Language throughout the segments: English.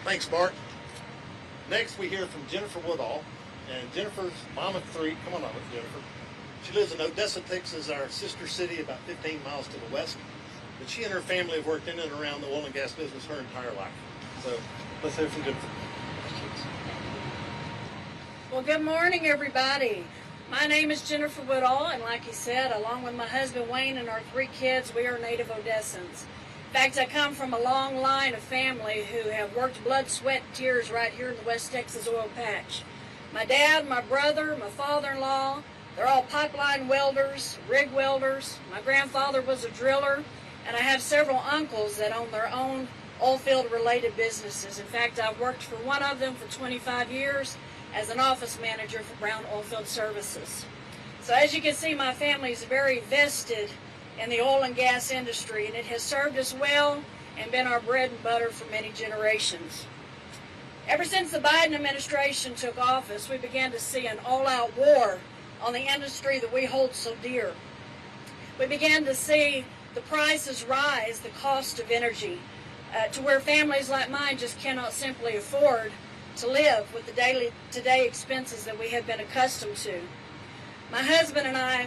Thanks, Mark. Next, we hear from Jennifer Woodall, and Jennifer's mom of three. Come on over, Jennifer. She lives in Odessa, Texas, our sister city, about 15 miles to the west. But she and her family have worked in and around the oil and gas business her entire life. So let's hear from Jennifer. Well, good morning, everybody. My name is Jennifer Woodall, and like he said, along with my husband Wayne and our three kids, we are native Odessans. In fact, I come from a long line of family who have worked blood, sweat, and tears right here in the West Texas oil patch. My dad, my brother, my father-in-law, they're all pipeline welders, rig welders. My grandfather was a driller, and I have several uncles that own their own oil field related businesses. In fact, I've worked for one of them for 25 years as an office manager for Brown Oilfield Services. So as you can see, my family is very vested in the oil and gas industry, and it has served us well and been our bread and butter for many generations. Ever since the Biden administration took office, we began to see an all-out war on the industry that we hold so dear. We began to see the prices rise, the cost of energy, to where families like mine just cannot simply afford to live with the day-to-day expenses that we have been accustomed to. My husband and I,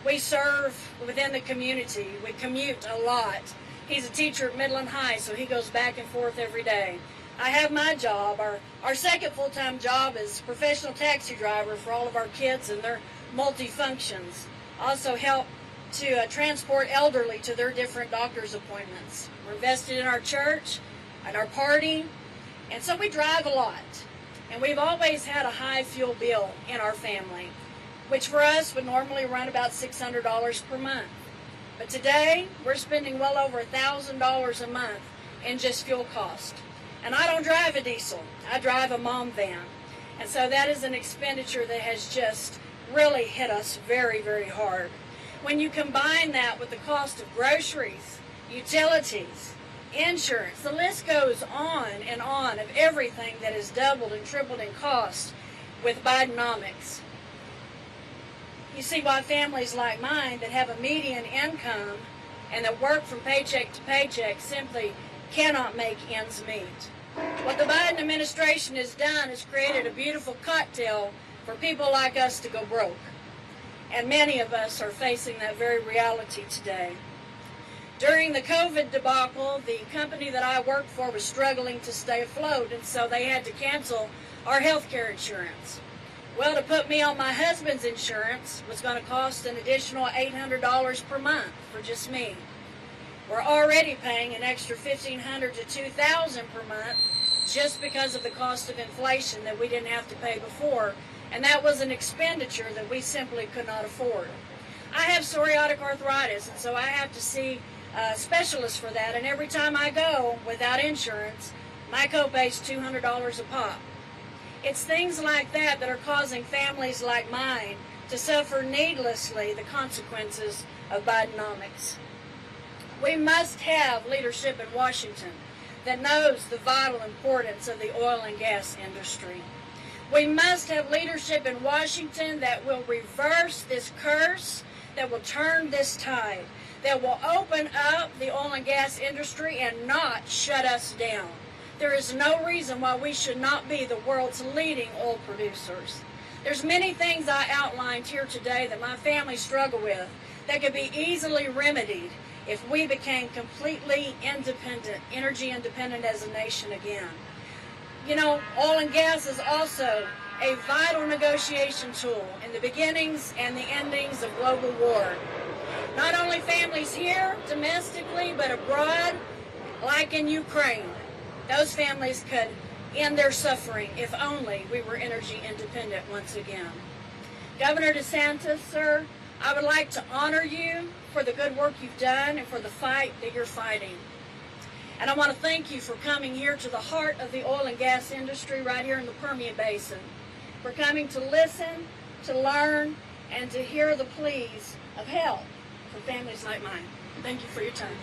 we serve within the community. We commute a lot. He's a teacher at Midland High, so he goes back and forth every day. I have my job. Our second full-time job is professional taxi driver for all of our kids and their multi-functions. Also help to transport elderly to their different doctor's appointments. We're invested in our church and our party, and so we drive a lot. And we've always had a high fuel bill in our family, which for us would normally run about $600 per month. But today, we're spending well over $1,000 a month in just fuel cost. And I don't drive a diesel. I drive a mom van. And so that is an expenditure that has just really hit us very, very hard. When you combine that with the cost of groceries, utilities, insurance, the list goes on and on of everything that has doubled and tripled in cost with Bidenomics. You see why families like mine that have a median income and that work from paycheck to paycheck simply cannot make ends meet. What the Biden administration has done is created a beautiful cocktail for people like us to go broke. And many of us are facing that very reality today. During the COVID debacle, the company that I worked for was struggling to stay afloat, and so they had to cancel our health care insurance. Well, to put me on my husband's insurance was going to cost an additional $800 per month for just me. We're already paying an extra $1,500 to $2,000 per month just because of the cost of inflation that we didn't have to pay before, and that was an expenditure that we simply could not afford. I have psoriatic arthritis, and so I have to see specialists for that, and every time I go without insurance, my copay is $200 a pop. It's things like that that are causing families like mine to suffer needlessly the consequences of Bidenomics. We must have leadership in Washington that knows the vital importance of the oil and gas industry. We must have leadership in Washington that will reverse this curse, that will turn this tide, that will open up the oil and gas industry and not shut us down. There is no reason why we should not be the world's leading oil producers. There's many things I outlined here today that my family struggle with that could be easily remedied if we became completely independent, energy independent as a nation again. You know, oil and gas is also a vital negotiation tool in the beginnings and the endings of global war. Not only families here, domestically, but abroad, like in Ukraine. Those families could end their suffering if only we were energy independent once again. Governor DeSantis, sir, I would like to honor you for the good work you've done and for the fight that you're fighting. And I want to thank you for coming here to the heart of the oil and gas industry right here in the Permian Basin. For coming to listen, to learn, and to hear the pleas of help for families like mine. Thank you for your time.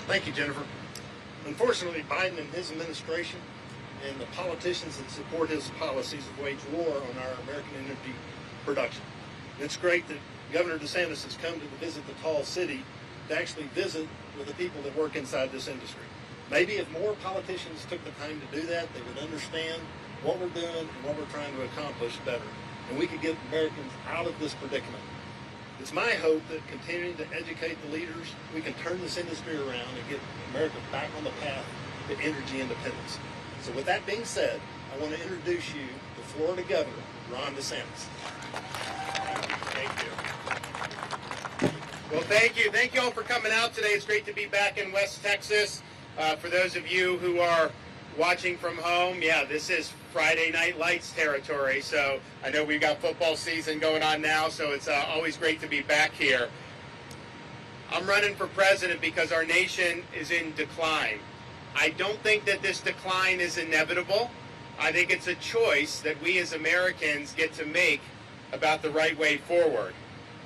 Thank you, Jennifer. Unfortunately, Biden and his administration and the politicians that support his policies have waged war on our American energy production. It's great that Governor DeSantis has come to visit the tall city to actually visit with the people that work inside this industry. Maybe if more politicians took the time to do that, they would understand what we're doing and what we're trying to accomplish better. And we could get Americans out of this predicament. It's my hope that continuing to educate the leaders, we can turn this industry around and get America back on the path to energy independence. So with that being said, I want to introduce you to Florida Governor Ron DeSantis. Thank you. Well, thank you. Thank you all for coming out today. It's great to be back in West Texas. For those of you who are watching from home, yeah, this is Friday Night Lights territory. So I know we've got football season going on now, so it's always great to be back here. I'm running for president because our nation is in decline. I don't think that this decline is inevitable. I think it's a choice that we as Americans get to make about the right way forward.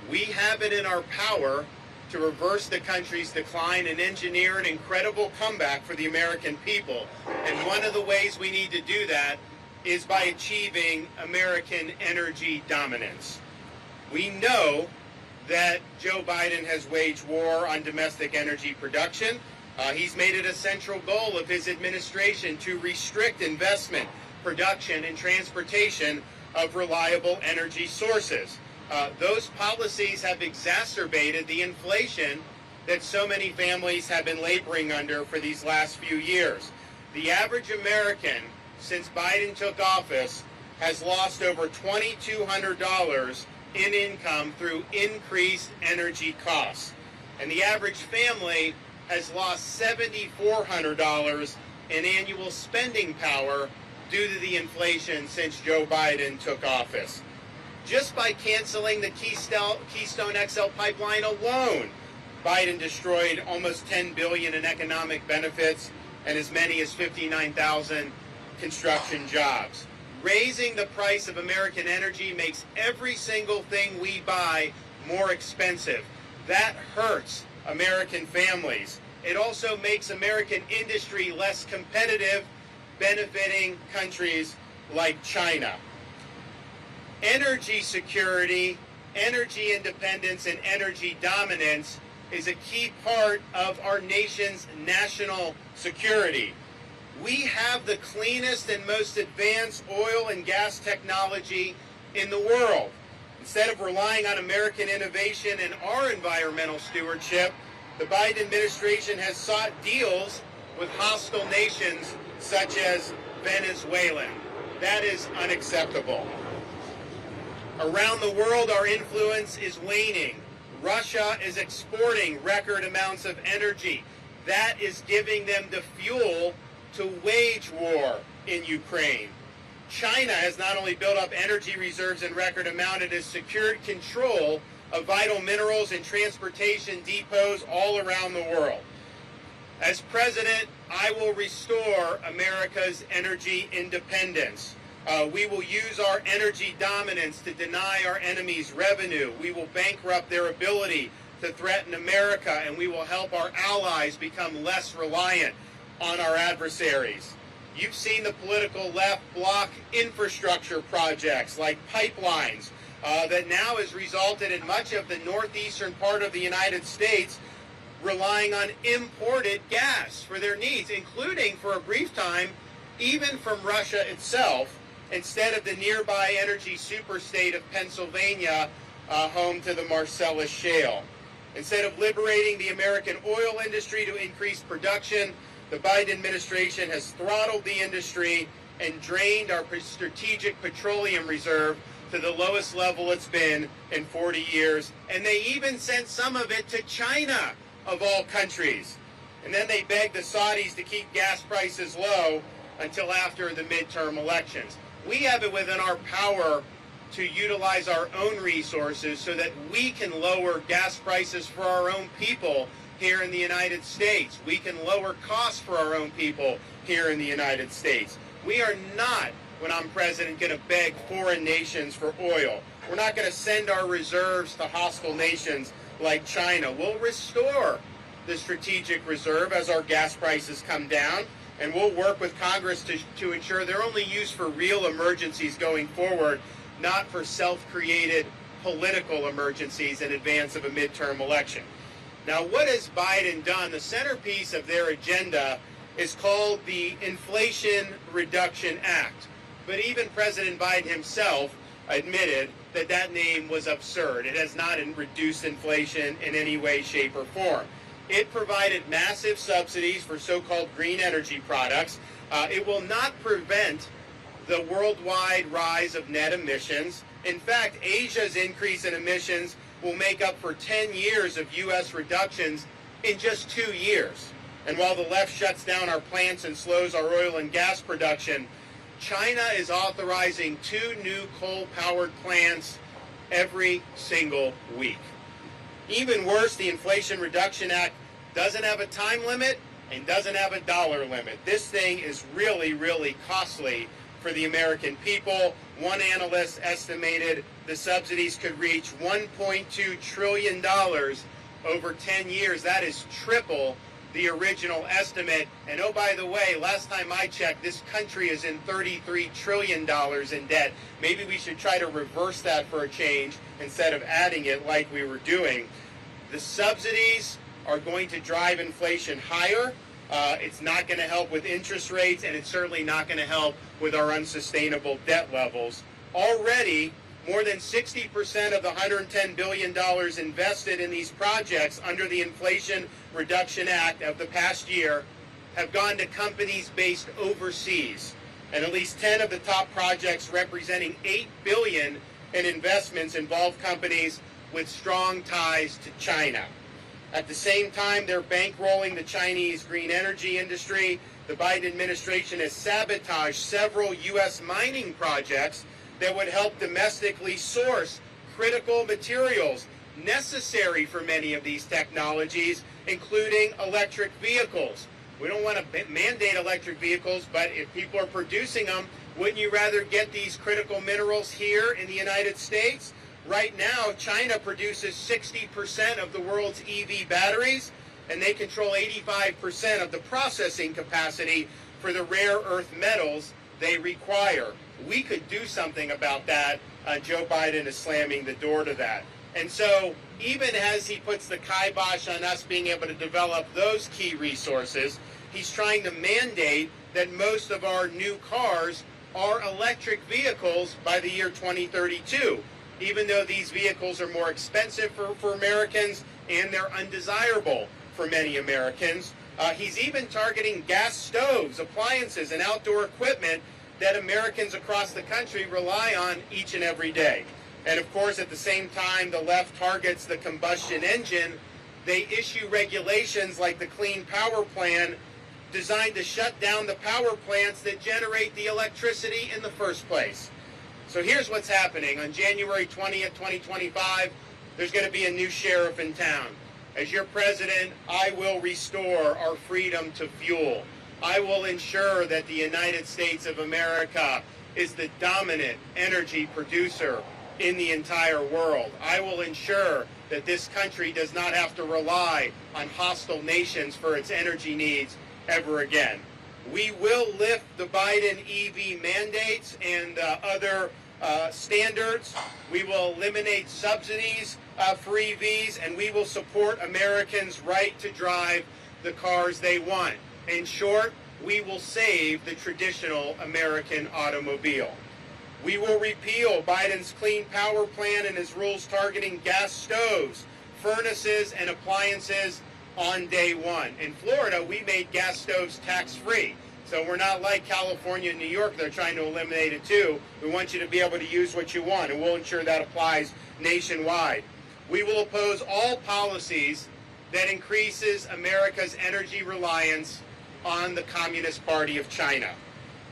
We have it in our power to reverse the country's decline and engineer an incredible comeback for the American people. And one of the ways we need to do that is by achieving American energy dominance. We know that Joe Biden has waged war on domestic energy production. He's made it a central goal of his administration to restrict investment, production, and transportation of reliable energy sources. Those policies have exacerbated the inflation that so many families have been laboring under for these last few years. The average American, since Biden took office, has lost over $2,200 in income through increased energy costs. And the average family has lost $7,400 in annual spending power due to the inflation since Joe Biden took office. Just by canceling the Keystone XL pipeline alone, Biden destroyed almost $10 billion in economic benefits and as many as 59,000 construction jobs. Raising the price of American energy makes every single thing we buy more expensive. That hurts American families. It also makes American industry less competitive, benefiting countries like China. Energy security, energy independence, and energy dominance is a key part of our nation's national security. We have the cleanest and most advanced oil and gas technology in the world. Instead of relying on American innovation and our environmental stewardship, the Biden administration has sought deals with hostile nations such as Venezuela. That is unacceptable. Around the world, our influence is waning. Russia is exporting record amounts of energy. That is giving them the fuel to wage war in Ukraine. China has not only built up energy reserves in record amount, it has secured control of vital minerals and transportation depots all around the world. As president, I will restore America's energy independence. We will use our energy dominance to deny our enemies revenue. We will bankrupt their ability to threaten America, and we will help our allies become less reliant on our adversaries. You've seen the political left block infrastructure projects like pipelines that now has resulted in much of the northeastern part of the United States relying on imported gas for their needs, including for a brief time, even from Russia itself, instead of the nearby energy superstate of Pennsylvania, home to the Marcellus Shale. Instead of liberating the American oil industry to increase production, the Biden administration has throttled the industry and drained our strategic petroleum reserve to the lowest level it's been in 40 years. And they even sent some of it to China, of all countries. And then they begged the Saudis to keep gas prices low until after the midterm elections. We have it within our power to utilize our own resources so that we can lower gas prices for our own people here in the United States. We can lower costs for our own people here in the United States. We are not, when I'm president, going to beg foreign nations for oil. We're not going to send our reserves to hostile nations like China. We'll restore the strategic reserve as our gas prices come down, and we'll work with Congress to ensure they're only used for real emergencies going forward, not for self-created political emergencies in advance of a midterm election. Now, what has Biden done? The centerpiece of their agenda is called the Inflation Reduction Act. But even President Biden himself admitted that that name was absurd. It has not reduced inflation in any way, shape, or form. It provided massive subsidies for so-called green energy products. It will not prevent the worldwide rise of net emissions. In fact, Asia's increase in emissions will make up for 10 years of U.S. reductions in just 2 years. And while the left shuts down our plants and slows our oil and gas production, China is authorizing 2 new coal-powered plants every single week. Even worse, the Inflation Reduction Act doesn't have a time limit and doesn't have a dollar limit. This thing is really, really costly for the American people. One analyst estimated the subsidies could reach $1.2 trillion over 10 years. That is triple the original estimate. And oh, by the way, last time I checked, this country is in $33 trillion in debt. Maybe we should try to reverse that for a change instead of adding it like we were doing. The subsidies are going to drive inflation higher. It's not going to help with interest rates, and it's certainly not going to help with our unsustainable debt levels. Already, more than 60% of the $110 billion invested in these projects under the Inflation Reduction Act of the past year have gone to companies based overseas. And at least 10 of the top projects representing $8 billion in investments involve companies with strong ties to China. At the same time, they're bankrolling the Chinese green energy industry. The Biden administration has sabotaged several U.S. mining projects that would help domestically source critical materials necessary for many of these technologies, including electric vehicles. We don't want to mandate electric vehicles, but if people are producing them, wouldn't you rather get these critical minerals here in the United States? Right now, China produces 60% of the world's EV batteries, and they control 85% of the processing capacity for the rare earth metals they require. We could do something about that. Joe Biden is slamming the door to that. And so even as he puts the kibosh on us being able to develop those key resources, he's trying to mandate that most of our new cars are electric vehicles by the year 2032. Even though these vehicles are more expensive for Americans and they're undesirable for many Americans. He's even targeting gas stoves, appliances, and outdoor equipment that Americans across the country rely on each and every day. And of course, at the same time, the left targets the combustion engine. They issue regulations like the Clean Power Plan designed to shut down the power plants that generate the electricity in the first place. So here's what's happening. On January 20th, 2025, there's going to be a new sheriff in town. As your president, I will restore our freedom to fuel. I will ensure that the United States of America is the dominant energy producer in the entire world. I will ensure that this country does not have to rely on hostile nations for its energy needs ever again. We will lift the Biden EV mandates and other standards. We will eliminate subsidies for EVs, and we will support Americans' right to drive the cars they want. In short, we will save the traditional American automobile. We will repeal Biden's Clean Power Plan and his rules targeting gas stoves, furnaces, and appliances on day one. In Florida, we made gas stoves tax-free. So we're not like California and New York. They're trying to eliminate it too. We want you to be able to use what you want, and we'll ensure that applies nationwide. We will oppose all policies that increases America's energy reliance on the Communist Party of China.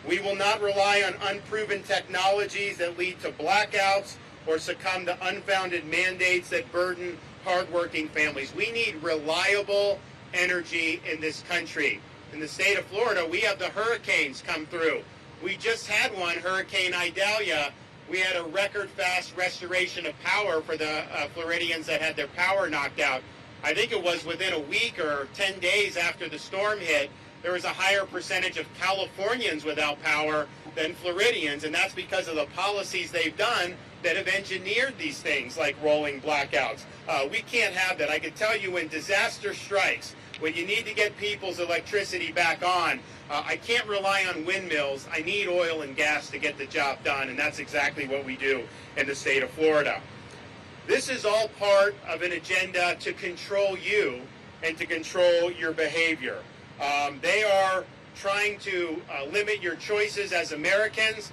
We will not rely on unproven technologies that lead to blackouts or succumb to unfounded mandates that burden hardworking families. We need reliable energy in this country. In the state of Florida, we have the hurricanes come through. We just had one, Hurricane Idalia. We had a record-fast restoration of power for the Floridians that had their power knocked out. I think it was within a week or 10 days after the storm hit, there was a higher percentage of Californians without power than Floridians, and that's because of the policies they've done that have engineered these things like rolling blackouts. We can't have that. I can tell you when disaster strikes, when you need to get people's electricity back on, I can't rely on windmills. I need oil and gas to get the job done, and that's exactly what we do in the state of Florida. This is all part of an agenda to control you and to control your behavior. They are trying to limit your choices as Americans.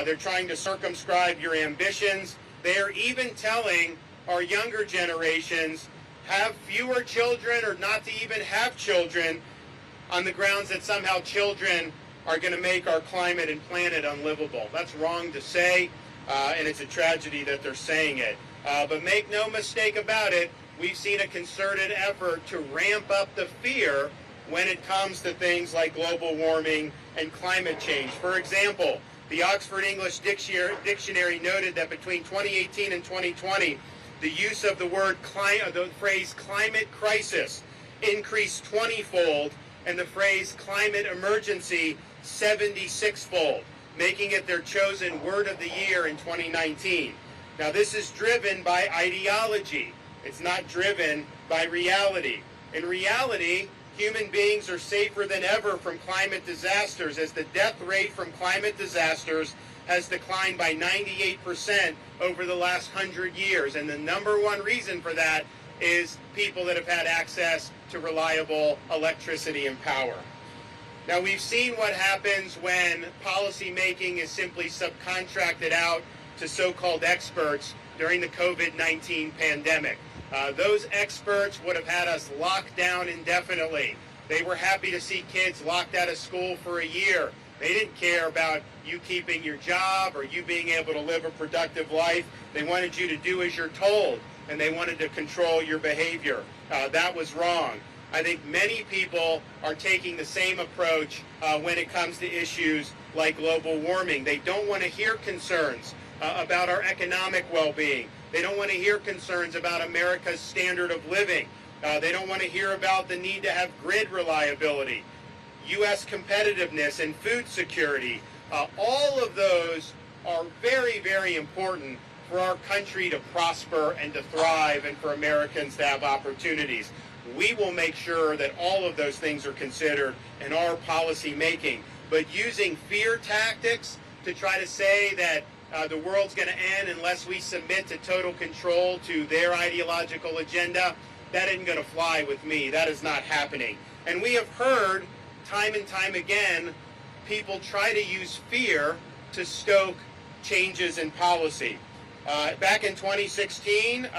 They're trying to circumscribe your ambitions. They're even telling our younger generations have fewer children or not to even have children on the grounds that somehow children are going to make our climate and planet unlivable. That's wrong to say, and it's a tragedy that they're saying it. But make no mistake about it, we've seen a concerted effort to ramp up the fear when it comes to things like global warming and climate change. For example, the Oxford English Dictionary noted that between 2018 and 2020, the use of the phrase climate crisis increased 20-fold, and the phrase climate emergency 76-fold, making it their chosen word of the year in 2019. Now, this is driven by ideology. It's not driven by reality. In reality, human beings are safer than ever from climate disasters, as the death rate from climate disasters has declined by 98% over the last 100 years. And the number one reason for that is people that have had access to reliable electricity and power. Now, we've seen what happens when policy making is simply subcontracted out to so-called experts during the COVID-19 pandemic. Those experts would have had us locked down indefinitely. They were happy to see kids locked out of school for a year. They didn't care about you keeping your job or you being able to live a productive life. They wanted you to do as you're told, and they wanted to control your behavior. That was wrong. I think many people are taking the same approach when it comes to issues like global warming. They don't want to hear concerns about our economic well-being. They don't want to hear concerns about America's standard of living. They don't want to hear about the need to have grid reliability, U.S. competitiveness, and food security. All of those are very, very important for our country to prosper and to thrive and for Americans to have opportunities. We will make sure that all of those things are considered in our policy making. But using fear tactics to try to say that the world's going to end unless we submit to total control to their ideological agenda, that isn't going to fly with me. That is not happening. And we have heard time and time again people try to use fear to stoke changes in policy. Back in 2016,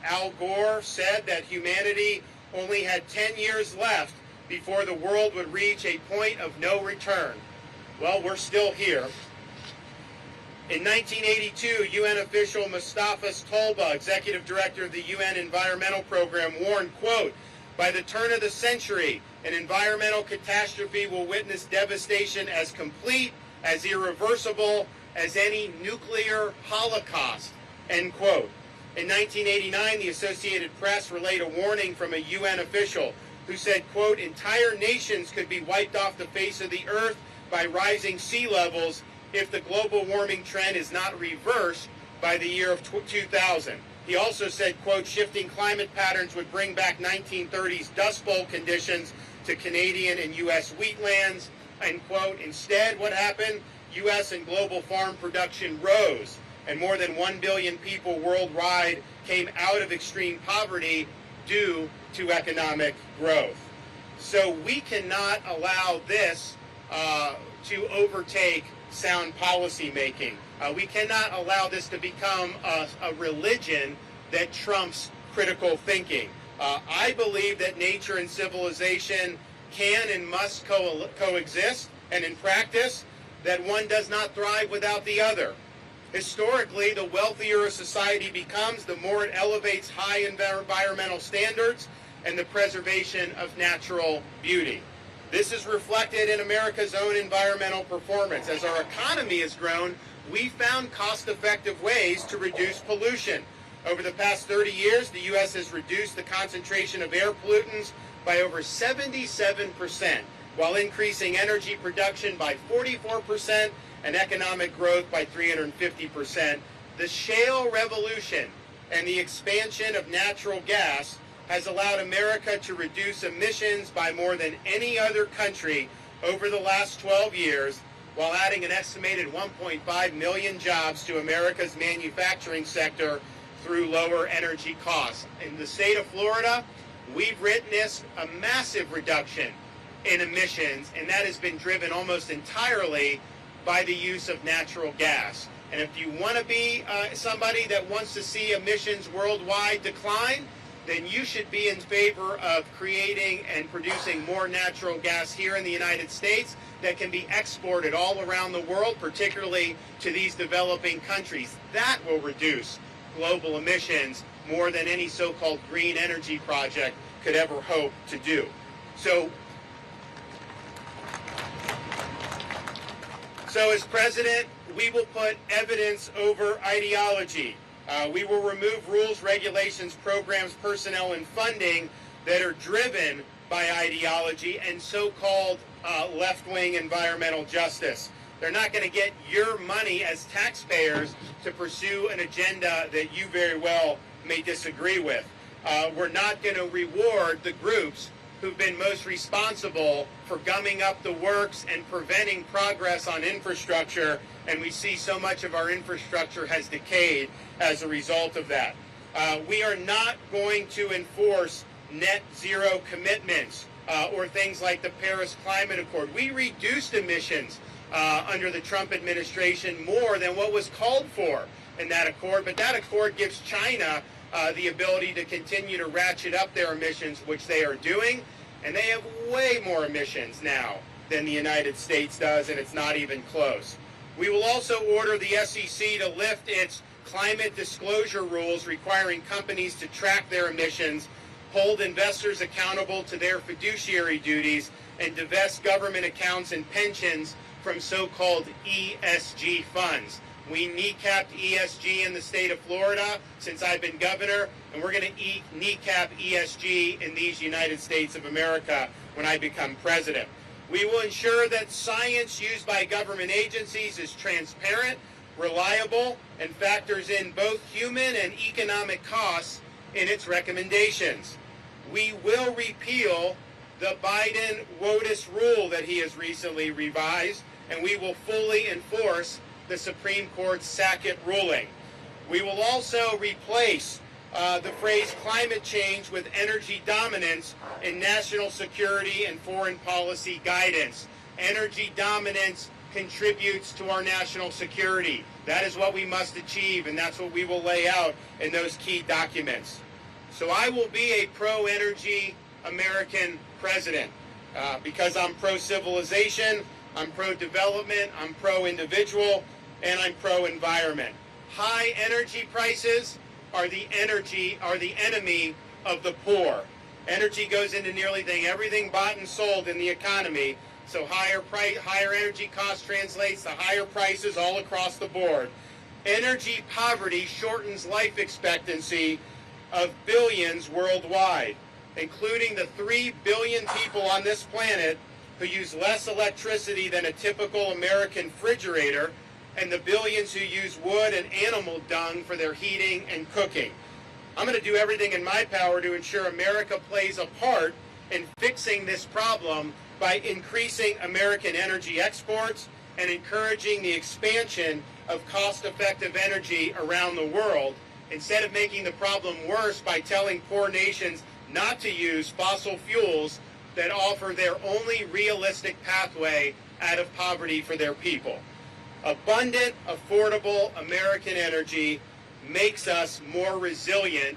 Al Gore said that humanity only had 10 years left before the world would reach a point of no return. Well, we're still here. In 1982, UN official Mustafa Tolba, executive director of the UN Environmental Program, warned, quote, "By the turn of the century, an environmental catastrophe will witness devastation as complete, as irreversible as any nuclear holocaust," end quote. In 1989, the Associated Press relayed a warning from a UN official who said, quote, "Entire nations could be wiped off the face of the earth by rising sea levels if the global warming trend is not reversed by the year of 2000. He also said, quote, "Shifting climate patterns would bring back 1930s Dust Bowl conditions to Canadian and U.S. wheatlands," end quote. Instead, what happened? U.S. and global farm production rose, and more than 1 billion people worldwide came out of extreme poverty due to economic growth. So we cannot allow this to overtake sound policy making. We cannot allow this to become a religion that trumps critical thinking. I believe that nature and civilization can and must coexist, and in practice, that one does not thrive without the other. Historically, the wealthier a society becomes, the more it elevates high environmental standards and the preservation of natural beauty. This is reflected in America's own environmental performance. As our economy has grown, we found cost-effective ways to reduce pollution. Over the past 30 years, the U.S. has reduced the concentration of air pollutants by over 77%, while increasing energy production by 44% and economic growth by 350%. The shale revolution and the expansion of natural gas has allowed America to reduce emissions by more than any other country over the last 12 years, while adding an estimated 1.5 million jobs to America's manufacturing sector through lower energy costs. In the state of Florida, we've witnessed a massive reduction in emissions, and that has been driven almost entirely by the use of natural gas. And if you want to be somebody that wants to see emissions worldwide decline, then you should be in favor of creating and producing more natural gas here in the United States that can be exported all around the world, particularly to these developing countries. That will reduce global emissions more than any so-called green energy project could ever hope to do. So as president, we will put evidence over ideology. We will remove rules, regulations, programs, personnel, and funding that are driven by ideology and so-called left-wing environmental justice. They're not going to get your money as taxpayers to pursue an agenda that you very well may disagree with. We're not going to reward the groups who've been most responsible for gumming up the works and preventing progress on infrastructure, and we see so much of our infrastructure has decayed as a result of that. We are not going to enforce net zero commitments or things like the Paris Climate Accord. We reduced emissions under the Trump administration more than what was called for in that accord, but that accord gives China the ability to continue to ratchet up their emissions, which they are doing, and they have way more emissions now than the United States does, and it's not even close. We will also order the SEC to lift its climate disclosure rules requiring companies to track their emissions, hold investors accountable to their fiduciary duties, and divest government accounts and pensions from so-called ESG funds. We kneecapped ESG in the state of Florida since I've been governor, and we're going to kneecap ESG in these United States of America when I become president. We will ensure that science used by government agencies is transparent, reliable, and factors in both human and economic costs in its recommendations. We will repeal the Biden WOTUS rule that he has recently revised, and we will fully enforce the Supreme Court's Sackett ruling. We will also replace the phrase climate change with energy dominance in national security and foreign policy guidance. Energy dominance contributes to our national security. That is what we must achieve, and that's what we will lay out in those key documents. So I will be a pro-energy American president because I'm pro-civilization, I'm pro-development, I'm pro-individual, and I'm pro-environment. High energy prices are the enemy of the poor. Energy goes into nearly everything bought and sold in the economy, so higher energy cost translates to higher prices all across the board. Energy poverty shortens life expectancy of billions worldwide, including the 3 billion people on this planet who use less electricity than a typical American refrigerator, and the billions who use wood and animal dung for their heating and cooking. I'm going to do everything in my power to ensure America plays a part in fixing this problem by increasing American energy exports and encouraging the expansion of cost-effective energy around the world, instead of making the problem worse by telling poor nations not to use fossil fuels that offer their only realistic pathway out of poverty for their people. Abundant, affordable American energy makes us more resilient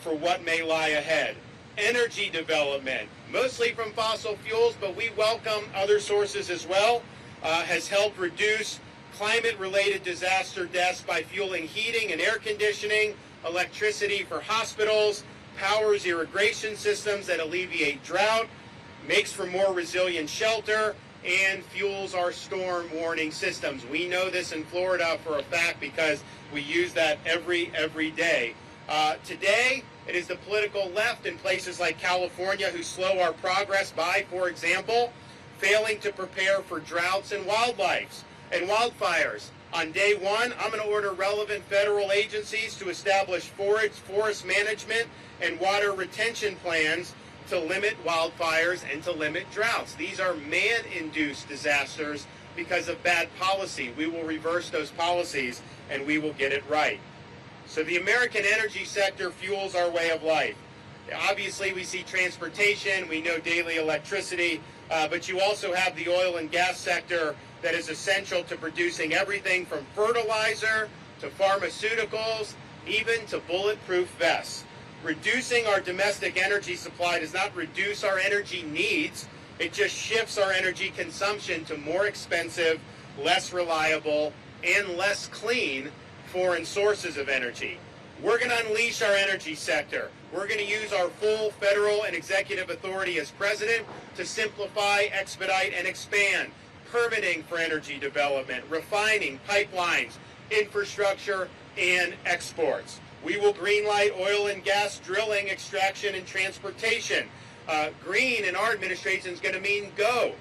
for what may lie ahead. Energy development, mostly from fossil fuels, but we welcome other sources as well, has helped reduce climate-related disaster deaths by fueling heating and air conditioning, electricity for hospitals, powers irrigation systems that alleviate drought, makes for more resilient shelter, and fuels our storm warning systems. We know this in Florida for a fact because we use that every day. Today, it is the political left in places like California who slow our progress by, for example, failing to prepare for droughts and wildfires, On day one, I'm going to order relevant federal agencies to establish forest management and water retention plans to limit wildfires and to limit droughts. These are man-induced disasters because of bad policy. We will reverse those policies and we will get it right. So the American energy sector fuels our way of life. Obviously, we see transportation, we know daily electricity, but you also have the oil and gas sector that is essential to producing everything from fertilizer to pharmaceuticals, even to bulletproof vests. Reducing our domestic energy supply does not reduce our energy needs. It just shifts our energy consumption to more expensive, less reliable, and less clean foreign sources of energy. We're going to unleash our energy sector. We're going to use our full federal and executive authority as president to simplify, expedite, and expand permitting for energy development, refining, pipelines, infrastructure, and exports. We will greenlight oil and gas drilling, extraction, and transportation. Green in our administration is going to mean go.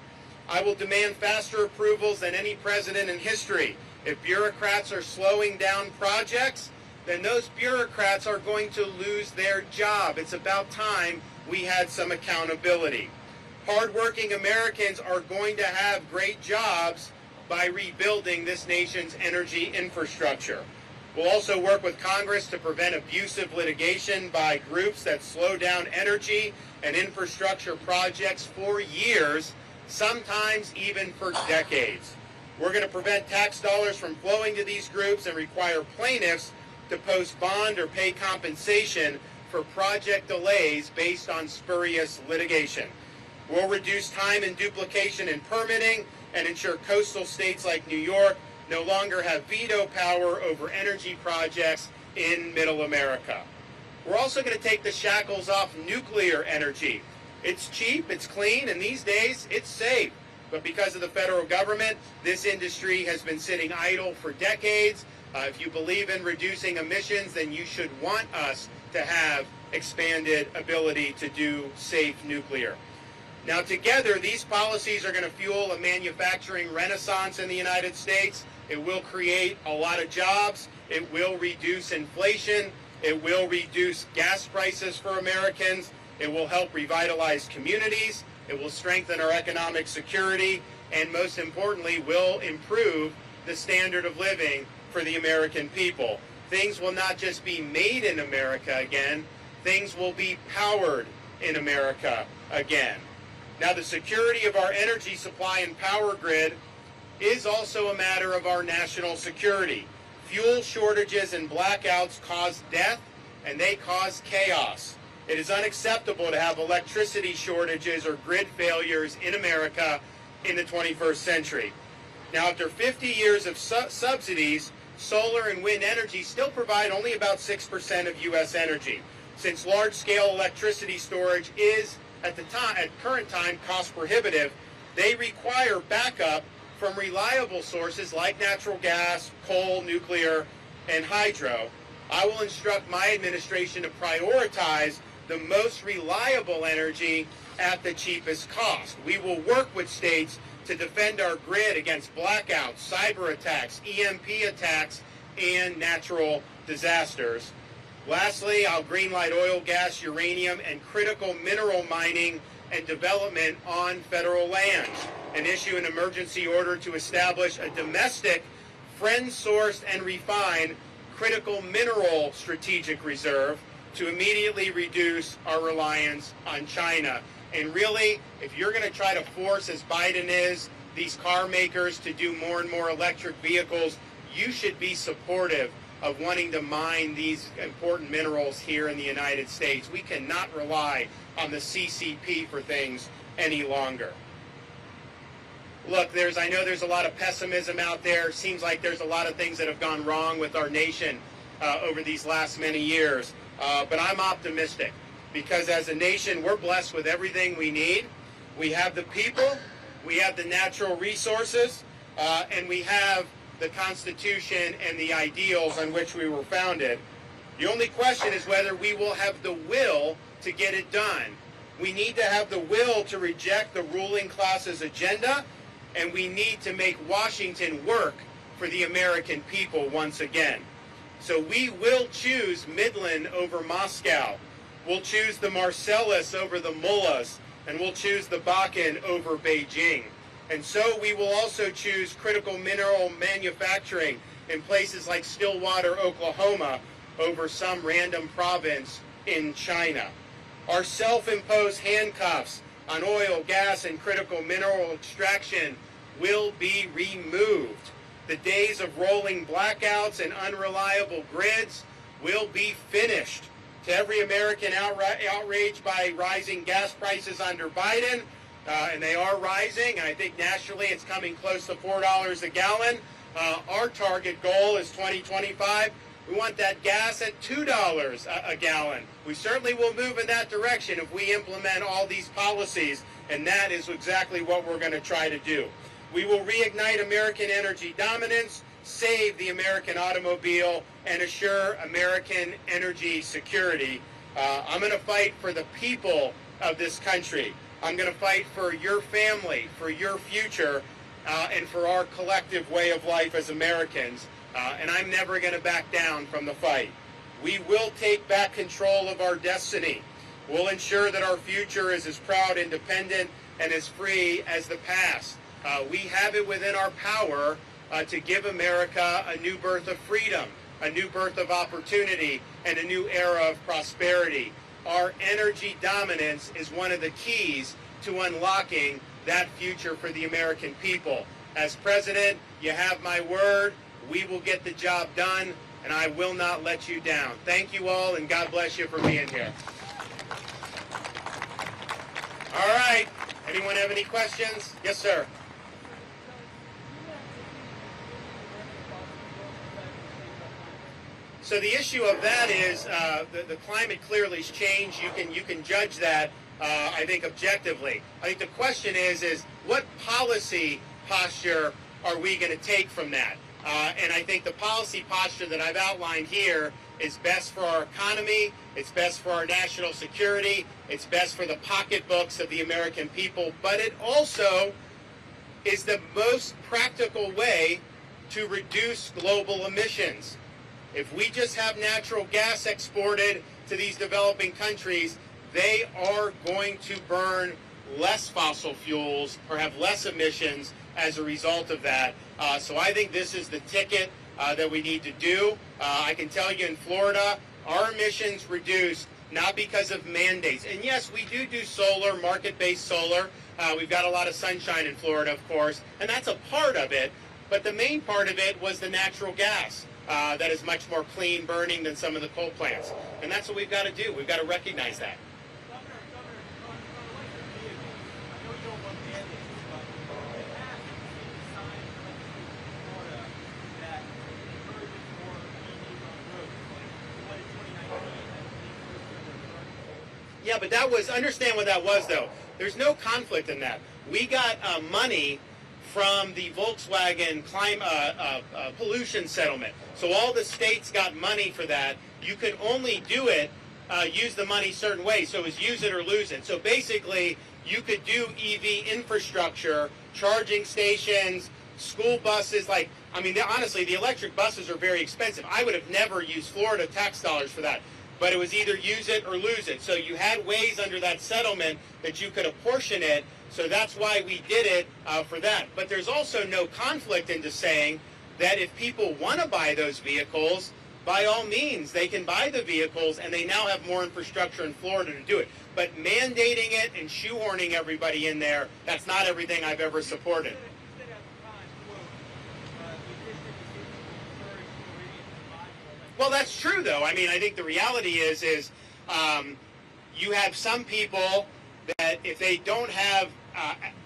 I will demand faster approvals than any president in history. If bureaucrats are slowing down projects, then those bureaucrats are going to lose their job. It's about time we had some accountability. Hardworking Americans are going to have great jobs by rebuilding this nation's energy infrastructure. We'll also work with Congress to prevent abusive litigation by groups that slow down energy and infrastructure projects for years, sometimes even for decades. We're going to prevent tax dollars from flowing to these groups and require plaintiffs to post bond or pay compensation for project delays based on spurious litigation. We'll reduce time and duplication in permitting and ensure coastal states like New York no longer have veto power over energy projects in Middle America. We're also going to take the shackles off nuclear energy. It's cheap, it's clean, and these days it's safe. But because of the federal government, this industry has been sitting idle for decades. If you believe in reducing emissions, then you should want us to have expanded ability to do safe nuclear. Now, together, these policies are going to fuel a manufacturing renaissance in the United States. It will create a lot of jobs. It will reduce inflation. It will reduce gas prices for Americans. It will help revitalize communities. It will strengthen our economic security. And most importantly, will improve the standard of living for the American people. Things will not just be made in America again. Things will be powered in America again. Now, the security of our energy supply and power grid is also a matter of our national security. Fuel shortages and blackouts cause death, and they cause chaos. It is unacceptable to have electricity shortages or grid failures in America in the 21st century. Now, after 50 years of subsidies, solar and wind energy still provide only about 6% of U.S. energy. Since large-scale electricity storage is, at current time, cost prohibitive, they require backup from reliable sources like natural gas, coal, nuclear, and hydro. I will instruct my administration to prioritize the most reliable energy at the cheapest cost. We will work with states to defend our grid against blackouts, cyber attacks, EMP attacks, and natural disasters. Lastly, I'll greenlight oil, gas, uranium, and critical mineral mining and development on federal lands, and issue an emergency order to establish a domestic, friend-sourced and refined critical mineral strategic reserve to immediately reduce our reliance on China. And really, if you're going to try to force, as Biden is, these car makers to do more and more electric vehicles, you should be supportive of wanting to mine these important minerals here in the United States. We cannot rely on the CCP for things any longer. Look, I know there's a lot of pessimism out there. Seems like there's a lot of things that have gone wrong with our nation over these last many years. But I'm optimistic because as a nation, we're blessed with everything we need. We have the people, we have the natural resources, and we have the Constitution and the ideals on which we were founded. The only question is whether we will have the will to get it done. We need to have the will to reject the ruling class's agenda, and we need to make Washington work for the American people once again. So we will choose Midland over Moscow. We'll choose the Marcellus over the Mullahs, and we'll choose the Bakken over Beijing. And so we will also choose critical mineral manufacturing in places like Stillwater, Oklahoma, over some random province in China. Our self-imposed handcuffs on oil, gas, and critical mineral extraction will be removed. The days of rolling blackouts and unreliable grids will be finished. To every American outraged by rising gas prices under Biden, and they are rising, and I think nationally it's coming close to $4 a gallon. Our target goal is 2025. We want that gas at $2 a gallon. We certainly will move in that direction if we implement all these policies, and that is exactly what we're going to try to do. We will reignite American energy dominance, save the American automobile, and assure American energy security. I'm going to fight for the people of this country. I'm going to fight for your family, for your future, and for our collective way of life as Americans. And I'm never going to back down from the fight. We will take back control of our destiny. We'll ensure that our future is as proud, independent, and as free as the past. We have it within our power to give America a new birth of freedom, a new birth of opportunity, and a new era of prosperity. Our energy dominance is one of the keys to unlocking that future for the American people. As president, you have my word. We will get the job done, and I will not let you down. Thank you all, and God bless you for being here. All right. Anyone have any questions? Yes, sir. So the issue of that is the climate clearly has changed. You can judge that, I think, objectively. I think the question is what policy posture are we going to take from that? And I think the policy posture that I've outlined here is best for our economy, it's best for our national security, it's best for the pocketbooks of the American people, but it also is the most practical way to reduce global emissions. If we just have natural gas exported to these developing countries, they are going to burn less fossil fuels or have less emissions as a result of that. So I think this is the ticket that we need to do. I can tell you in Florida, our emissions reduced not because of mandates. And yes, we do solar, market-based solar. We've got a lot of sunshine in Florida, of course, and that's a part of it. But the main part of it was the natural gas. That is much more clean burning than some of the coal plants. And that's what we've got to do. We've got to recognize that. Yeah, but that was, understand what that was, though. There's no conflict in that. We got money from the Volkswagen pollution settlement. So all the states got money for that. You could only do it, use the money certain ways. So it was use it or lose it. So basically, you could do EV infrastructure, charging stations, school buses. Like, I mean, honestly, the electric buses are very expensive. I would have never used Florida tax dollars for that. But it was either use it or lose it. So you had ways under that settlement that you could apportion it. So that's why we did it for that. But there's also no conflict into saying that if people want to buy those vehicles, by all means, they can buy the vehicles, and they now have more infrastructure in Florida to do it. But mandating it and shoehorning everybody in there, that's not everything I've ever supported. Well, that's true, though. I mean, I think the reality is you have some people that if they don't have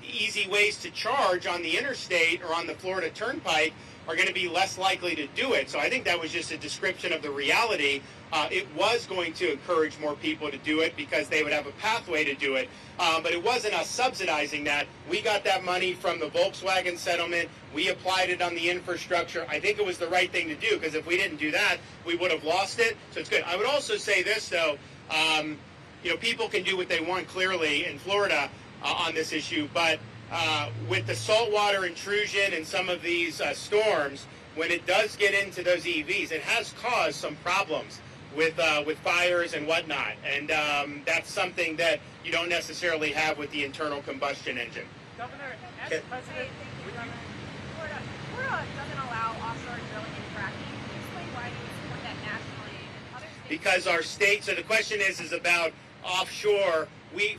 easy ways to charge on the interstate or on the Florida Turnpike are going to be less likely to do it. So I think that was just a description of the reality. It was going to encourage more people to do it because they would have a pathway to do it. But it wasn't us subsidizing that. We got that money from the Volkswagen settlement. We applied it on the infrastructure. I think it was the right thing to do because if we didn't do that, we would have lost it. So it's good. I would also say this, though. People can do what they want clearly in Florida on this issue, but with the saltwater intrusion and some of these storms, when it does get into those EVs, it has caused some problems with fires and whatnot, and that's something that you don't necessarily have with the internal combustion engine. Governor, as president, Florida doesn't allow offshore drilling and fracking. Can you explain why you support that nationally and other states? Because our state, so the question is about offshore.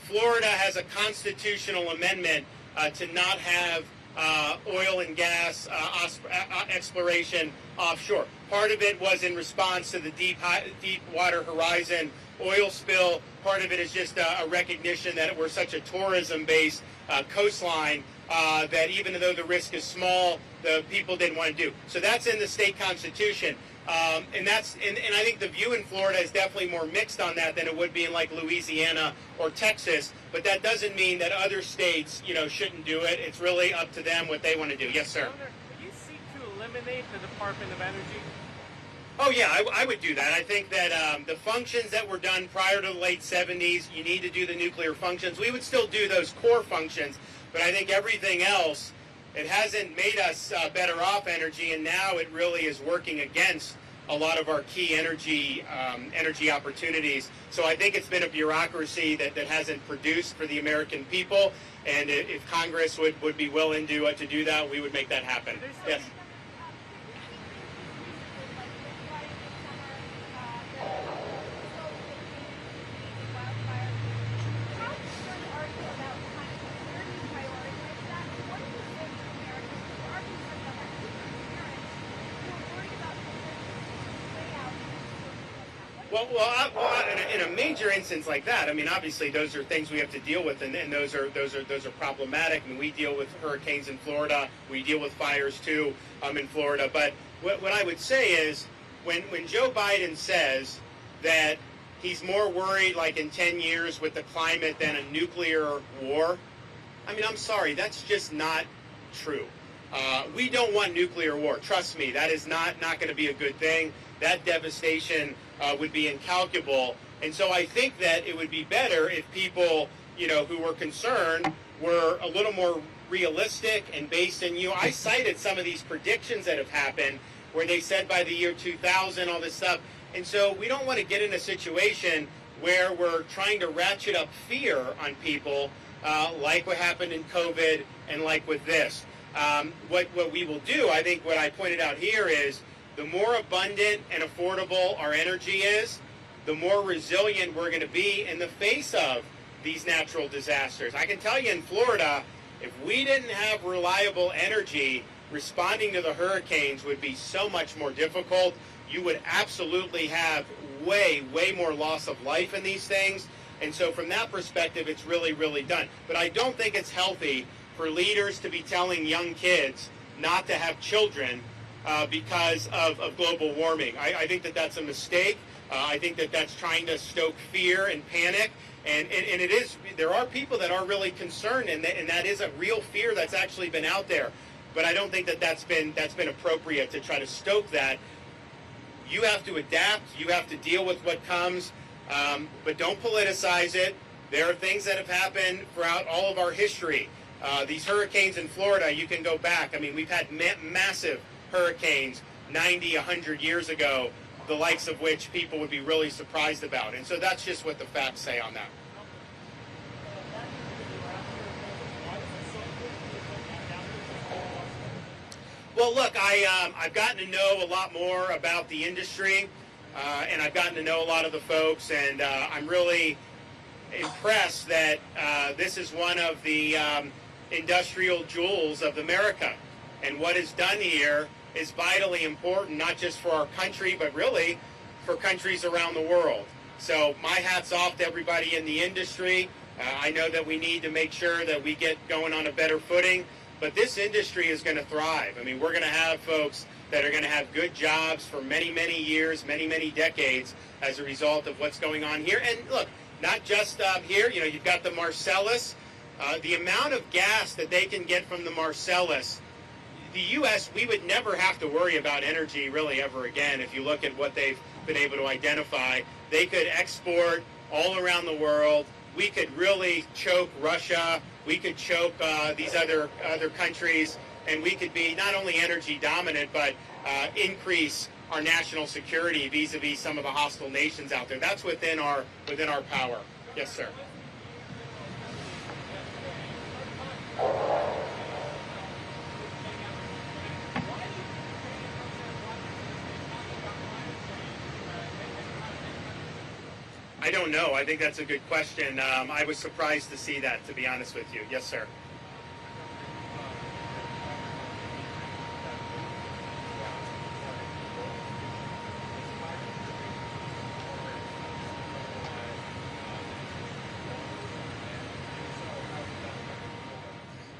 Florida has a constitutional amendment to not have oil and gas exploration offshore. Part of it was in response to the Deepwater Horizon oil spill. Part of it is just a recognition that we're such a tourism-based coastline that even though the risk is small, the people didn't want to do. So that's in the state constitution. And I think the view in Florida is definitely more mixed on that than it would be in like Louisiana or Texas. But that doesn't mean that other states, shouldn't do it. It's really up to them what they want to do. Yes, sir. Governor, would you seek to eliminate the Department of Energy? Oh, yeah, I would do that. I think that the functions that were done prior to the late 70s, you need to do the nuclear functions. We would still do those core functions, but I think everything else, it hasn't made us better off energy, and now it really is working against a lot of our key energy opportunities. So I think it's been a bureaucracy that hasn't produced for the American people, and if Congress would be willing to do that, we would make that happen. Yes. Well, in a major instance like that, I mean, obviously those are things we have to deal with, and those are problematic. I mean, we deal with hurricanes in Florida, we deal with fires too in Florida. But what I would say is, when Joe Biden says that he's more worried, like in 10 years, with the climate than a nuclear war, I mean, I'm sorry, that's just not true. We don't want nuclear war. Trust me, that is not going to be a good thing. That devastation would be incalculable. And so I think that it would be better if people, who were concerned were a little more realistic and based in I cited some of these predictions that have happened where they said by the year 2000, all this stuff. And so we don't want to get in a situation where we're trying to ratchet up fear on people like what happened in COVID and like with this. What we will do, I think what I pointed out here is, the more abundant and affordable our energy is, the more resilient we're going to be in the face of these natural disasters. I can tell you in Florida, if we didn't have reliable energy, responding to the hurricanes would be so much more difficult. You would absolutely have way more loss of life in these things. And so from that perspective, it's really done. But I don't think it's healthy for leaders to be telling young kids not to have children because of global warming. I think that that's a mistake. I think that that's trying to stoke fear and panic. And it is, there are people that are really concerned, and that is a real fear that's actually been out there. But I don't think that that's been appropriate to try to stoke that. You have to adapt. You have to deal with what comes, but don't politicize it. There are things that have happened throughout all of our history. These hurricanes in Florida, you can go back. I mean, we've had massive hurricanes 90, 100 years ago, the likes of which people would be really surprised about. And so that's just what the facts say on that. Well, look, I've gotten to know a lot more about the industry, and I've gotten to know a lot of the folks, and I'm really impressed that this is one of the industrial jewels of America. And what is done here is vitally important, not just for our country, but really for countries around the world. So my hat's off to everybody in the industry. I know that we need to make sure that we get going on a better footing, but this industry is going to thrive. I mean, we're going to have folks that are going to have good jobs for many years, many decades as a result of what's going on here. And look, not just here, you've got the Marcellus. The amount of gas that they can get from the Marcellus, the U.S., we would never have to worry about energy really ever again. If you look at what they've been able to identify, they could export all around the world. We could really choke Russia. We could choke these other countries. and we could be not only energy dominant, but increase our national security vis-a-vis some of the hostile nations out there. That's within our power. Yes, sir. I don't know. I think that's a good question. I was surprised to see that, to be honest with you. Yes, sir.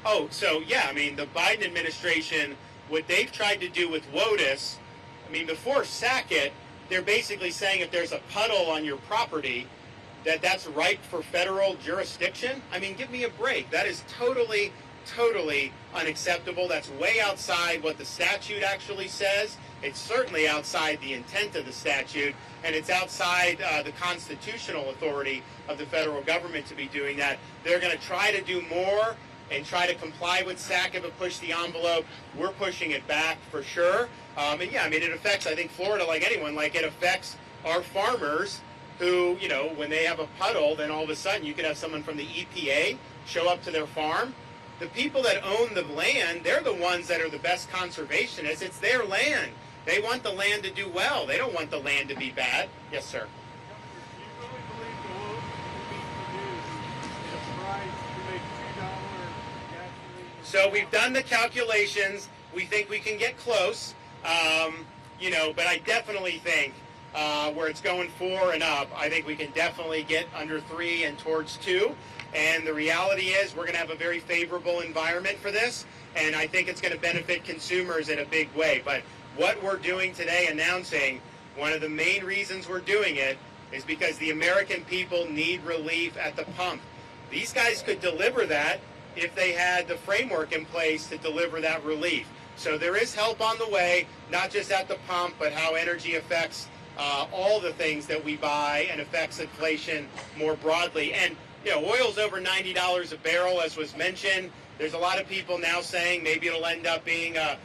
Oh, so yeah, I mean, the Biden administration, what they've tried to do with WOTUS, I mean, before Sackett, they're basically saying if there's a puddle on your property, that's ripe for federal jurisdiction. I mean, give me a break. That is totally, totally unacceptable. That's way outside what the statute actually says. It's certainly outside the intent of the statute, and it's outside the constitutional authority of the federal government to be doing that. They're going to try to do more and try to comply with Sackett, but push the envelope. We're pushing it back for sure. And yeah, I mean, it affects, I think, Florida like anyone. Like, it affects our farmers who, you know, when they have a puddle, then all of a sudden you could have someone from the EPA show up to their farm. The people that own the land, they're the ones that are the best conservationists. It's their land. They want the land to do well. They don't want the land to be bad. Yes, sir. So we've done the calculations. We think we can get close, you know, but I definitely think where it's going 4 and up, I think we can definitely get under 3 and towards 2. And the reality is we're going to have a very favorable environment for this, and I think it's going to benefit consumers in a big way. But what we're doing today, announcing, one of the main reasons we're doing it is because the American people need relief at the pump. These guys could deliver that if they had the framework in place to deliver that relief. So there is help on the way, not just at the pump, but how energy affects all the things that we buy and affects inflation more broadly. And, you know, oil's over $90 a barrel, as was mentioned. There's a lot of people now saying maybe it'll end up being $100,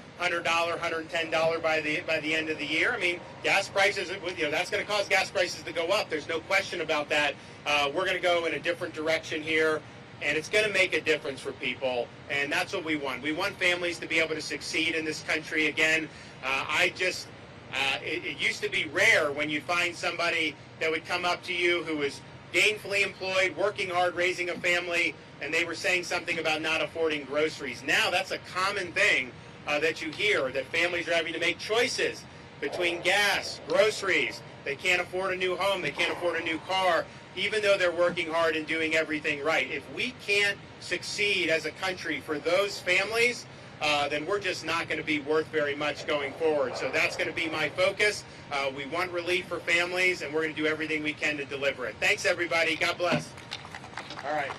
$110 by the end of the year. I mean, gas prices, you know, that's going to cause gas prices to go up. There's no question about that. We're going to go in a different direction here, and it's going to make a difference for people, and that's what we want. We want families to be able to succeed in this country again. It used to be rare when you find somebody that would come up to you who was gainfully employed, working hard, raising a family, and they were saying something about not affording groceries. Now that's a common thing that you hear, that families are having to make choices between gas, groceries. They can't afford a new home. They can't afford a new car, even though they're working hard and doing everything right. If we can't succeed as a country for those families, then we're just not going to be worth very much going forward. So that's going to be my focus. We want relief for families, and we're going to do everything we can to deliver it. Thanks, everybody. God bless. All right.